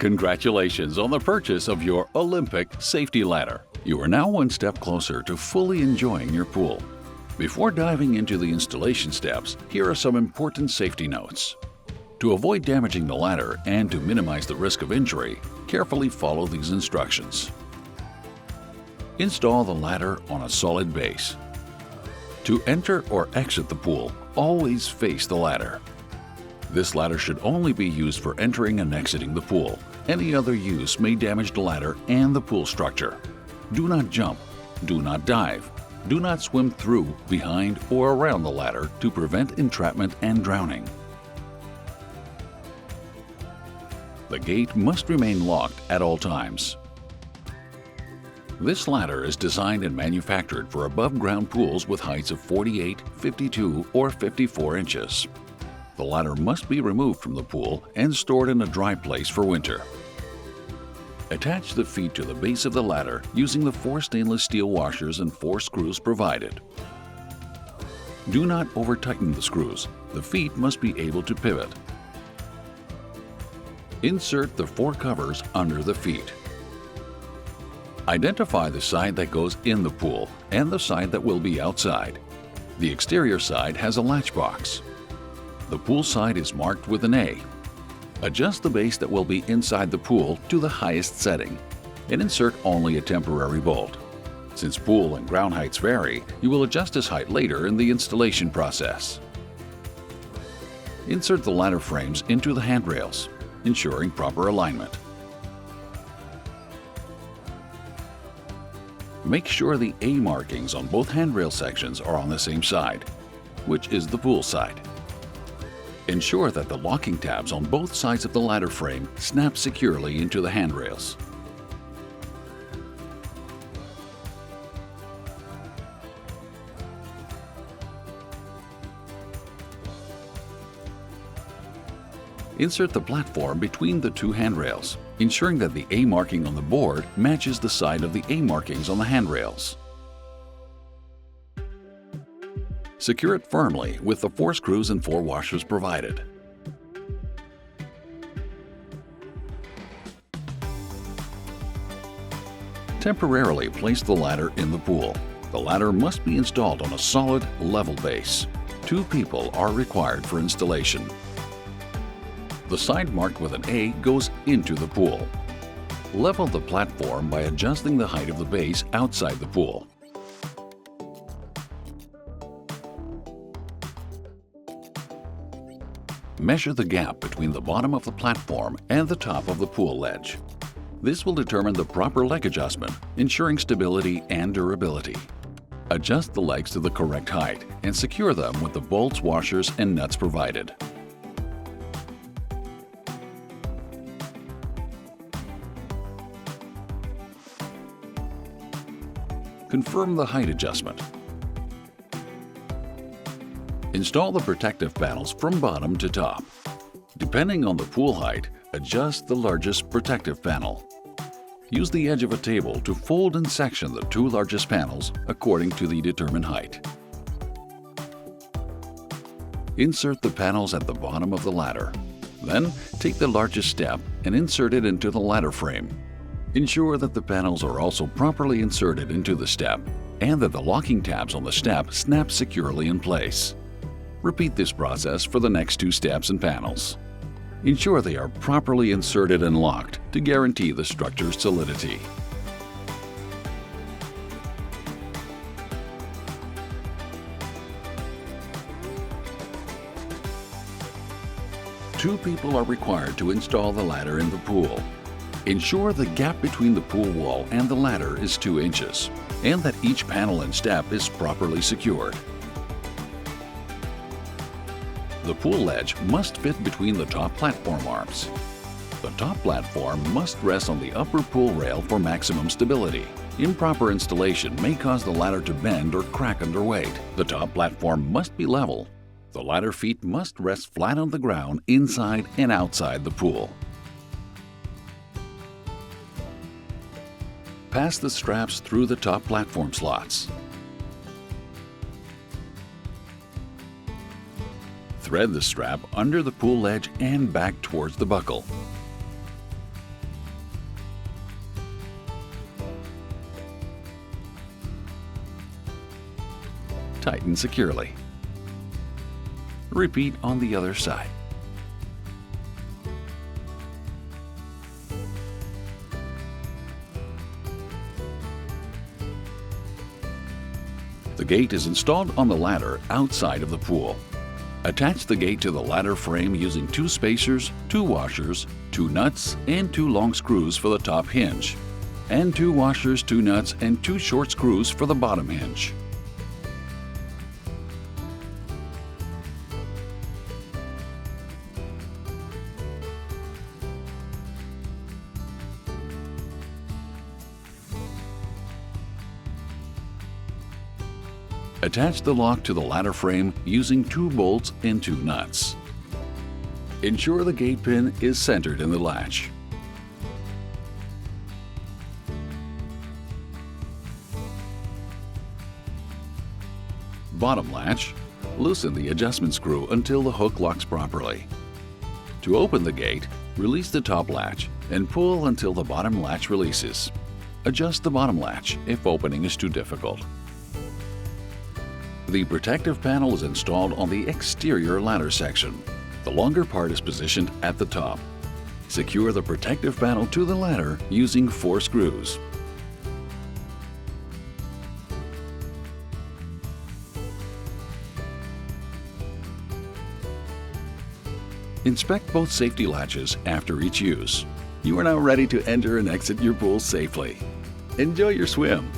Congratulations on the purchase of your Olympic safety ladder. You are now one step closer to fully enjoying your pool. Before diving into the installation steps, here are some important safety notes. To avoid damaging the ladder and to minimize the risk of injury, carefully follow these instructions. Install the ladder on a solid base. To enter or exit the pool, always face the ladder. This ladder should only be used for entering and exiting the pool. Any other use may damage the ladder and the pool structure. Do not jump, do not dive, do not swim through, behind, or around the ladder to prevent entrapment and drowning. The gate must remain locked at all times. This ladder is designed and manufactured for above-ground pools with heights of 48, 52, or 54 inches. The ladder must be removed from the pool and stored in a dry place for winter. Attach the feet to the base of the ladder using the 4 stainless steel washers and 4 screws provided. Do not over-tighten the screws. The feet must be able to pivot. Insert the 4 covers under the feet. Identify the side that goes in the pool and the side that will be outside. The exterior side has a latch box. The pool side is marked with an A. Adjust the base that will be inside the pool to the highest setting and insert only a temporary bolt. Since pool and ground heights vary, you will adjust this height later in the installation process. Insert the ladder frames into the handrails, ensuring proper alignment. Make sure the A markings on both handrail sections are on the same side, which is the pool side. Ensure that the locking tabs on both sides of the ladder frame snap securely into the handrails. Insert the platform between the 2 handrails, ensuring that the A marking on the board matches the side of the A markings on the handrails. Secure it firmly with the 4 screws and 4 washers provided. Temporarily place the ladder in the pool. The ladder must be installed on a solid, level base. 2 people are required for installation. The side marked with an A goes into the pool. Level the platform by adjusting the height of the base outside the pool. Measure the gap between the bottom of the platform and the top of the pool ledge. This will determine the proper leg adjustment, ensuring stability and durability. Adjust the legs to the correct height and secure them with the bolts, washers, and nuts provided. Confirm the height adjustment. Install the protective panels from bottom to top. Depending on the pool height, adjust the largest protective panel. Use the edge of a table to fold and section the 2 largest panels according to the determined height. Insert the panels at the bottom of the ladder. Then, take the largest step and insert it into the ladder frame. Ensure that the panels are also properly inserted into the step and that the locking tabs on the step snap securely in place. Repeat this process for the next 2 steps and panels. Ensure they are properly inserted and locked to guarantee the structure's solidity. Two people are required to install the ladder in the pool. Ensure the gap between the pool wall and the ladder is 2 inches, and that each panel and step is properly secured. The pool ledge must fit between the top platform arms. The top platform must rest on the upper pool rail for maximum stability. Improper installation may cause the ladder to bend or crack under weight. The top platform must be level. The ladder feet must rest flat on the ground inside and outside the pool. Pass the straps through the top platform slots. Thread the strap under the pool ledge and back towards the buckle. tighten securely. Repeat on the other side. The gate is installed on the ladder outside of the pool. Attach the gate to the ladder frame using 2 spacers, 2 washers, 2 nuts, and 2 long screws for the top hinge, and 2 washers, 2 nuts, and 2 short screws for the bottom hinge. Attach the lock to the ladder frame using 2 bolts and 2 nuts. Ensure the gate pin is centered in the latch. Bottom latch. Loosen the adjustment screw until the hook locks properly. To open the gate, release the top latch and pull until the bottom latch releases. Adjust the bottom latch if opening is too difficult. The protective panel is installed on the exterior ladder section. The longer part is positioned at the top. Secure the protective panel to the ladder using 4 screws. Inspect both safety latches after each use. You are now ready to enter and exit your pool safely. Enjoy your swim!